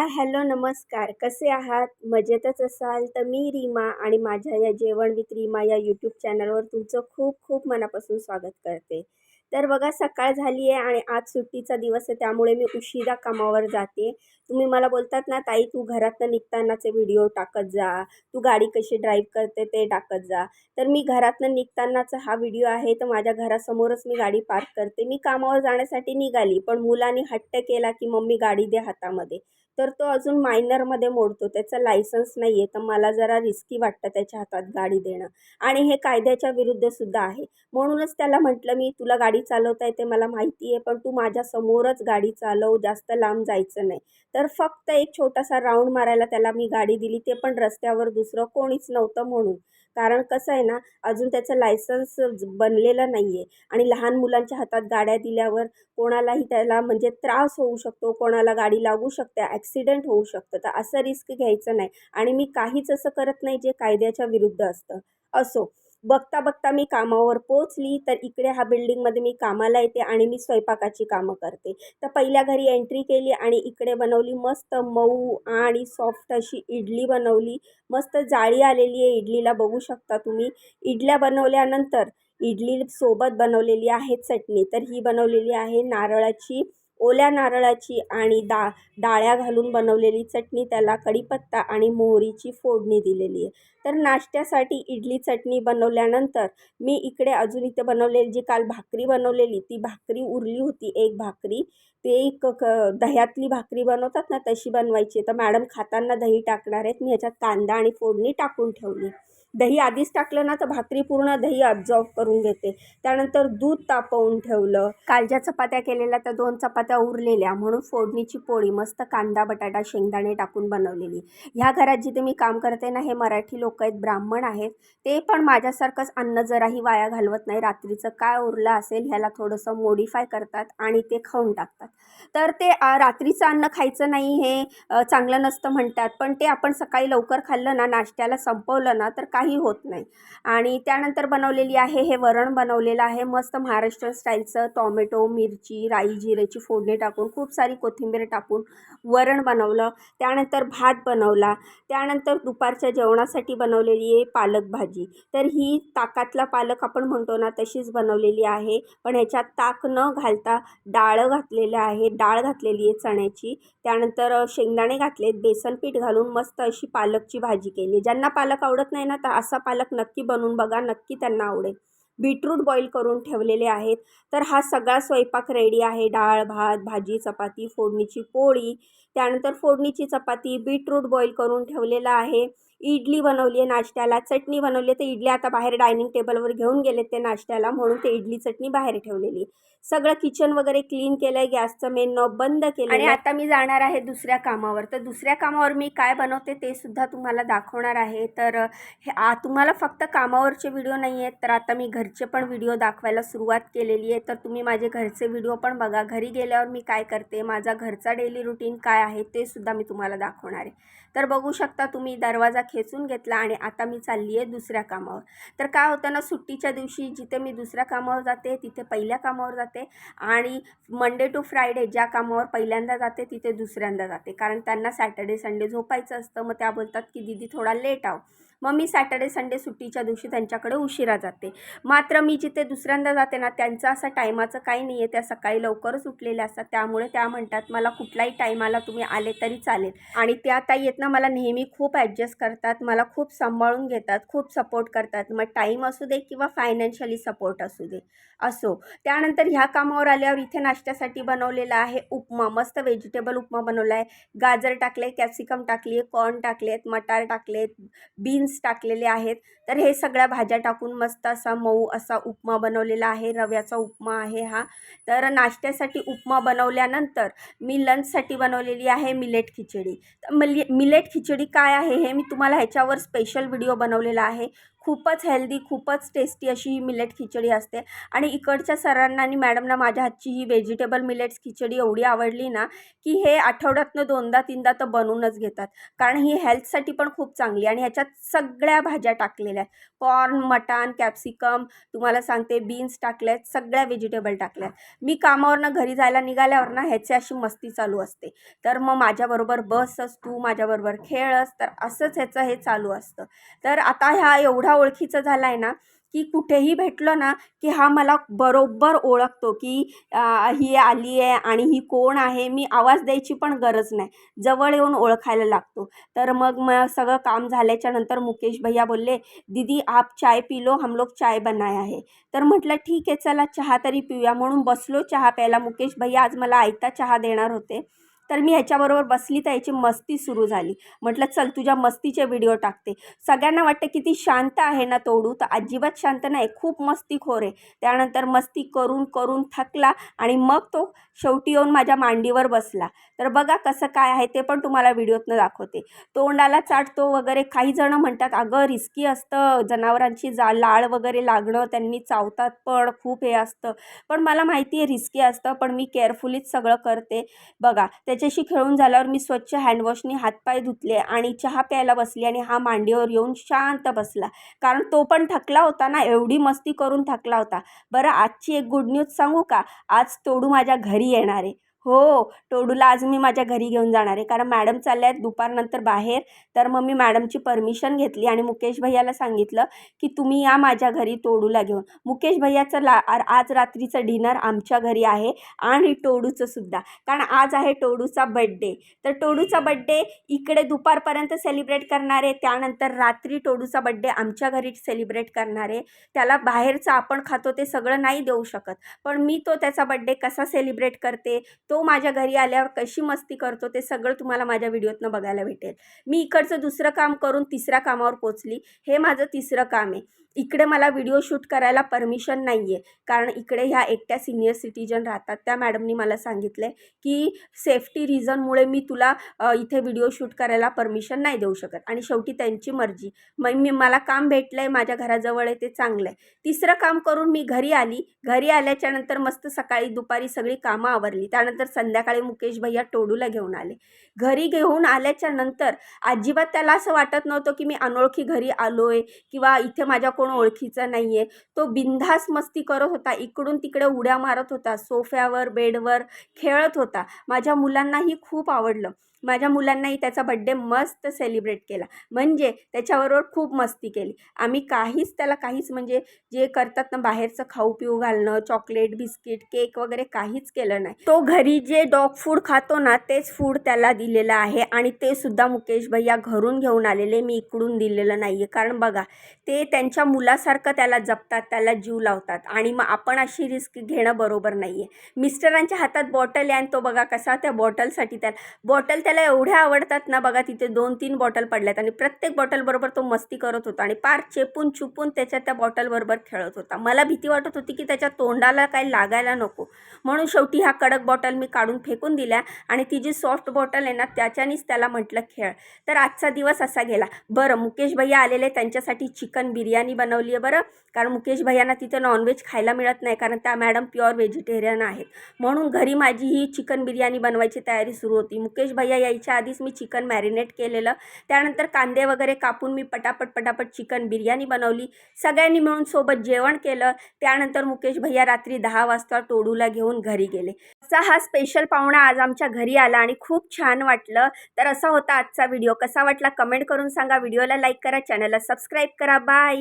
हाय, hello, नमस्कार. कसे आहात? मजेतच असाल तर मी रीमा आणि माझ्या या जेवण विथ रीमा या यूट्यूब चॅनलवर तुमचं खूप खूप मनापासून स्वागत करते. तर बघा, सकाळ झाली आहे आणि आज सुट्टीचा दिवस आहे, त्यामुळे मी उशिरा कामावर जाते. तुम्ही मला बोलतात ना, ताई तू घरातनं निघतानाचे व्हिडिओ टाकत जा, तू गाडी कशी ड्राईव्ह करते ते टाकत जा. तर मी घरातनं निघतानाचा हा व्हिडिओ आहे. तर माझ्या घरासमोरच मी गाडी पार्क करते. मी कामावर जाण्यासाठी निघाली, पण मुलांनी हट्ट केला की मम्मी गाडी दे हातामध्ये. तर तो अजून मायनरमध्ये मोडतो. त्याचं लायसन्स नाही आहे, तर मला जरा रिस्की वाटतं त्याच्या हातात गाडी देणं आणि हे कायद्याच्या विरुद्धसुद्धा आहे. म्हणूनच त्याला म्हटलं मी, तुला गाडी चालवता येते मला माहिती आहे, पण तू माझ्यासमोरच गाडी चालव, जास्त लांब जायचं नाही. तर फक्त एक छोटासा राऊंड मारायला त्याला मी गाडी दिली, ते पण रस्त्यावर दुसरं कोणीच नव्हतं म्हणून. कारण कसं आहे ना, अजून त्याचं लायसन्स बनलेलं नाही आहे आणि लहान मुलांच्या हातात गाड्या दिल्यावर कोणालाही त्याला म्हणजे त्रास होऊ शकतो, कोणाला गाडी लागू शकते, ॲक्सिडेंट होऊ शकतं. तर असं रिस्क घ्यायचं नाही आणि मी काहीच असं करत नाही जे कायद्याच्या विरुद्ध असतं. असो, बघता बघता मी कामावर पोहोचली. तर इकडे हा बिल्डिंगमध्ये मी कामाला येते आणि मी स्वयंपाकाची कामं करते. तर पहिल्या घरी एंट्री केली आणि इकडे बनवली मस्त मऊ आणि सॉफ्ट अशी इडली बनवली. मस्त जाळी आलेली आहे इडलीला, बघू शकता तुम्ही. इडल्या बनवल्यानंतर इडलीसोबत बनवलेली आहे चटणी. तर ही बनवलेली आहे नारळाची, ओल्या नारळाची आणि डाळ्या घालून बनवलेली चटणी. त्याला कढीपत्ता आणि मोहरीची फोडणी दिलेली आहे. तर नाश्त्यासाठी इडली चटणी बनवल्यानंतर मी इकडे अजून इथे बनवलेली जी काल भाकरी बनवलेली, ती भाकरी उरली होती एक भाकरी. ते दह्यातली भाकरी बनवतात ना, तशी बनवायची. तर मॅडम खाताना दही टाकणार आहेत. मी ह्याच्यात कांदा आणि फोडणी टाकून ठेवली. दही आधीच टाकलं ना तर भाकरी पूर्ण दही अब्झॉर्ब करून घेते. त्यानंतर दूध तापवून ठेवलं. काल ज्या चपात्या केलेल्या त्या 2 चपात्या उरलेल्या, म्हणून फोडणीची पोळी मस्त कांदा, बटाटा, शेंगदाणे टाकून बनवलेली. ह्या घरात जिथे मी काम करते ना, हे मराठी लोक आहेत, ब्राह्मण आहेत. ते पण माझ्यासारखंच अन्न जराही वाया घालवत नाही. रात्रीचं काय उरलं असेल ह्याला थोडंसं मॉडिफाय करतात आणि ते खाऊन टाकतात. तर ते रात्रीचं अन्न खायचं नाही हे चांगलं नसतं म्हणतात, पण ते आपण सकाळी लवकर खाल्लं ना, नाश्त्याला संपवलं ना, तर काही होत नाही. आणि त्यानंतर बनवलेली आहे, हे वरण बनवलेलं आहे मस्त महाराष्ट्रीयन स्टाईलचं. टॉमॅटो, मिरची, राई, जिऱ्याची फोडणी टाकून, खूप सारी कोथिंबीर टाकून वरण बनवलं. त्यानंतर भात बनवला. त्यानंतर दुपारच्या जेवणासाठी बनवलेली आहे पालक भाजी. तर ही ताकातला पालक आपण म्हणतो ना, तशीच बनवलेली आहे, पण ह्याच्यात ताक न घालता डाळ घातलेलं आहे, डाळ घातलेली आहे चण्याची. त्यानंतर शेंगदाणे घातलेत, बेसन पीठ घालून मस्त अशी पालकची भाजी केली. ज्यांना पालक आवडत नाही ना, तर असा पालक नक्की बनवून बघा, नक्की त्यांना आवडेल. बीटरूट बॉईल करून ठेवलेले आहेत. तर हा सगळा स्वयंपाक रेडी आहे. डाळ, भात, भाजी, चपाती, फोडणीची पोळी, त्यानंतर फोडणीची चपाती, बीटरूट बॉईल करून ठेवलेलं आहे. इडली बनवली आहे नाश्त्याला, चटणी बनवली आहे. तर इडली आता बाहेर डायनिंग टेबलवर घेऊन गेलेत ते नाश्त्याला, म्हणून ते इडली चटणी बाहेर ठेवलेली. सगळं किचन वगैरे क्लीन केलं आहे, गॅसचं मेन नॉब बंद केलं आणि आता मी जाणार आहे दुसऱ्या कामावर. तर दुसऱ्या कामावर मी काय बनवते ते सुद्धा तुम्हाला दाखवणार आहे. तर तुम्हाला फक्त कामावरचे व्हिडिओ नाही आहेत, तर आता मी घरचे पण व्हिडिओ दाखवायला सुरुवात केलेली आहे. तर तुम्ही माझे घरचे व्हिडिओ पण बघा. घरी गेल्यावर मी काय करते, माझा घरचा डेली रुटीन काय आहे ते सुद्धा मी तुम्हाला दाखवणार आहे. तर बघू शकता तुम्ही, दरवाजा खेचून घेतला आणि आता मी चालली आहे दुसऱ्या कामावर. तर काय होतं ना, सुट्टीच्या दिवशी जिथे मी दुसऱ्या कामावर जाते तिथे पहिल्या कामावर जाते आणि मंडे टू फ्रायडे ज्या कामावर पहिल्यांदा जाते तिथे दुसऱ्यांदा जाते. कारण त्यांना सॅटर्डे संडे झोपायचं असतं. मग त्या बोलतात की दीदी थोडा लेट आव. मग मी सॅटर्डे संडे सुट्टीच्या दिवशी त्यांच्याकडे उशिरा जाते. मात्र मी जिथे दुसऱ्यांदा जाते ना, त्यांचं असं टायमाचं काही नाही आहे. त्या सकाळी लवकरच उठलेल्या असतात, त्यामुळे त्या म्हणतात मला कुठलाही टायमाला तुम्ही आले तरी चालेल. आणि त्या ताई आहेत ना, मला नेहमी खूप ॲडजस्ट करतात, मला खूप सांभाळून घेतात, खूप सपोर्ट करतात. मग टाईम असू दे किंवा फायनान्शियली सपोर्ट असू दे. असो, त्यानंतर ह्या कामावर आल्यावर इथे नाश्त्यासाठी बनवलेला आहे उपमा. मस्त व्हेजिटेबल उपमा बनवला आहे. गाजर टाकले, कॅप्सिकम टाकली आहे, कॉर्न टाकलेत, मटार टाकलेत, बीन्स टाकलेले आहेत. तर हे सगळ्या भाज्या टाकून मस्त असा मऊ असा उपमा बनवलेला आहे. रव्याचा उपमा आहे हा. तर नाश्त्यासाठी उपमा बनवल्यानंतर मी लंचसाठी बनवलेली आहे मिलेट खिचडी. तर मिलेट खिचडी काय आहे हे मी तुम्हाला ह्याच्यावर स्पेशल व्हिडिओ बनवलेला आहे. खूपच हेल्दी, खूपच टेस्टी अशी ही मिलेट खिचडी असते. आणि इकडच्या सरांना आणि मॅडमना माझ्या हातची ही व्हेजिटेबल मिलेट्स खिचडी एवढी आवडली ना, की हे आठवड्यातनं 2दा-3दा तर बनवूनच घेतात. कारण ही हेल्थसाठी पण खूप चांगली आणि ह्याच्यात सगळ्या भाज्या टाकलेल्या आहेत. कॉर्न, मटार, कॅप्सिकम, तुम्हाला सांगते बीन्स टाकले आहेत, सगळ्या व्हेजिटेबल टाकल्या आहेत. मी कामावरनं घरी जायला निघाल्यावर ना ह्याची अशी मस्ती चालू असते. तर मग माझ्याबरोबर बसच, तू माझ्याबरोबर खेळच, तर असंच ह्याचं हे चालू असतं. तर आता ह्या एवढा ओळखीचं झाला आहे ना, की कुठेही भेटलो ना, की हा मला बरोबर ओळखतो, की ही आली आहे आणि ही कोण आहे. मी आवाज द्यायची पण गरज नाही, जवळ येऊन ओळखायला लागतो. तर मग सगळं काम झाल्याच्या नंतर मुकेश भैया बोलले, "दीदी आप चाय पी लो, हम लोग चाय बनाया है." तर म्हटलं ठीक आहे, चला चहा तरी पिऊया. म्हणून बसलो चहा प्यायला. मुकेश भैया आज मला आयता चहा देणार होते. तर मी ह्याच्याबरोबर बसली तर याची मस्ती सुरू झाली. म्हटलं चल तुझ्या मस्तीचे व्हिडिओ टाकते. सगळ्यांना वाटतं किती शांत आहे ना तोडू, तर अजिबात शांत नाही, खूप मस्तीखोर आहे. त्यानंतर मस्ती करून करून थकला आणि मग तो शेवटी येऊन माझ्या मांडीवर बसला. तर बघा कसं काय आहे ते पण तुम्हाला व्हिडिओतनं दाखवते. तोंडाला चाटतो वगैरे. काही जण म्हणतात अगं रिस्की असतं, जनावरांची लाळ वगैरे लागणं, त्यांनी चावतात पण, खूप हे असतं. पण मला माहिती आहे रिस्की असतं, पण मी केअरफुलीच सगळं करते. बघा त्याच्याशी खेळून झाल्यावर मी स्वच्छ हँडवॉशनी हातपाय धुतले आणि चहा प्यायला बसली आणि हा मांडीवर येऊन शांत बसला. कारण तो पण थकला होता ना, एवढी मस्ती करून थकला होता. बरं आजची एक गुड न्यूज सांगू का? आज तोडू माझ्या घरी येणार आहे. हो, टोडूला आज मी माझ्या घरी घेऊन जाणार आहे. कारण मॅडम चालल्या आहेत दुपारनंतर बाहेर. तर मग मी मॅडमची परमिशन घेतली आणि मुकेश भैयाला सांगितलं, की तुम्ही या माझ्या घरी टोडूला घेऊन. मुकेश भैयाचं आज रात्रीचं डिनर आमच्या घरी आहे आणि टोडूचं सुद्धा. कारण आज आहे टोडूचा बड्डे. तर टोडूचा बड्डे इकडे दुपारपर्यंत सेलिब्रेट करणार आहे. त्यानंतर रात्री टोडूचा बड्डे आमच्या घरी सेलिब्रेट करणार आहे. त्याला बाहेरचं आपण खातो ते सगळं नाही देऊ शकत. पण मी तो त्याचा बड्डे कसा सेलिब्रेट करते, तो माझ्या घरी आल्यावर कशी मस्ती करतो, ते सगळं तुम्हाला माझ्या व्हिडिओतनं बघायला भेटेल. मी इकडचं दुसरं काम करून तिसऱ्या कामावर पोचली. हे माझं तिसरं काम आहे. इकडे मला व्हिडिओ शूट करायला परमिशन नाही आहे. कारण इकडे ह्या एकट्या सीनियर सिटिझन राहतात. त्या मॅडमनी मला सांगितलं आहे, की सेफ्टी रिझनमुळे मी तुला इथे व्हिडिओ शूट करायला परमिशन नाही देऊ शकत. आणि शेवटी त्यांची मर्जी. मग मला काम भेटलं आहे, माझ्या घराजवळ आहे, ते चांगलं आहे. तिसरं काम करून मी घरी आली. घरी आल्याच्यानंतर मस्त सकाळी दुपारी सगळी कामं आवरली. त्यानंतर संध्याकाळी मुकेश भैया टोडूला घेऊन आले. घरी घेऊन आल्याच्या नंतर अजिबात त्याला असं वाटत नव्हतं, की मी अनोळखी घरी आलो आहे किंवा इथे माझ्या कोण ओळखीचं नाही आहे. तो बिनधास्त मस्ती करत होता. इकडून तिकडे उड्या मारत होता. सोफ्यावर, बेडवर खेळत होता. माझ्या मुलांनाही खूप आवडलं. माझ्या मुलांनाही त्याचा बड्डे मस्त सेलिब्रेट केला. म्हणजे त्याच्याबरोबर खूप मस्ती केली. आम्ही काहीच म्हणजे जे करतात ना बाहेरचं खाऊ पिऊ घालणं, चॉकलेट, बिस्किट, केक वगैरे काहीच केलं नाही. तो घरी जे डॉग फूड खातो ना तेच फूड त्याला दिलेलं आहे आणि ते सुद्धा मुकेश भैया घरून घेऊन आलेले. मी इकडून दिलेलं नाही आहे. कारण बघा ते त्यांच्या मुलासारखं त्याला जपतात, त्याला जीव लावतात आणि मग आपण अशी रिस्क घेणं बरोबर नाही आहे. मिस्टरांच्या हातात बॉटल आहे आणि तो बघा कसा त्या बॉटलसाठी बॉटल त्याला एवढ्या आवडतात ना, बघा तिथे 2-3 बॉटल पडल्यात आणि प्रत्येक बॉटलबरोबर तो मस्ती करत होता आणि पार चेपून चुपून त्याच्या त्या बॉटलबरोबर खेळत होता. मला भीती वाटत होती की त्याच्या तोंडाला काही लागायला नको. म्हणून शेवटी ह्या कडक बॉटल मी काढून फेकून दिल्या आणि ती जी सॉफ्ट बॉटल आहे ना त्याच्यानेच त्याला म्हटलं खेळ. तर आजचा दिवस असा गेला. बरं मुकेश भैया आलेले, त्यांच्यासाठी चिकन बिर्याणी बनवली आहे बरं. कारण मुकेश भैयांना तिथे नॉनव्हेज खायला मिळत नाही, कारण त्या मॅडम प्युअर व्हेजिटेरियन आहेत. म्हणून घरी माझी ही चिकन बिर्याणी बनवायची तयारी सुरू होती. मुकेश भैया यायच्या आधीच मी चिकन मॅरिनेट केलेलं. त्यानंतर कांदे वगैरे कापून मी पटापट चिकन बिर्याणी बनवली. सगळ्यांनी मिळून सोबत जेवण केलं. त्यानंतर मुकेश भैया रात्री 10 वाजता टोडूला घेऊन घरी गेले. असा हा स्पेशल पाहुणा आज आमच्या घरी आला आणि खूप छान वाटलं. तर असा होता आजचा व्हिडिओ. कसा वाटला कमेंट करून सांगा. व्हिडिओला लाईक करा, चॅनलला सबस्क्राईब करा. बाय.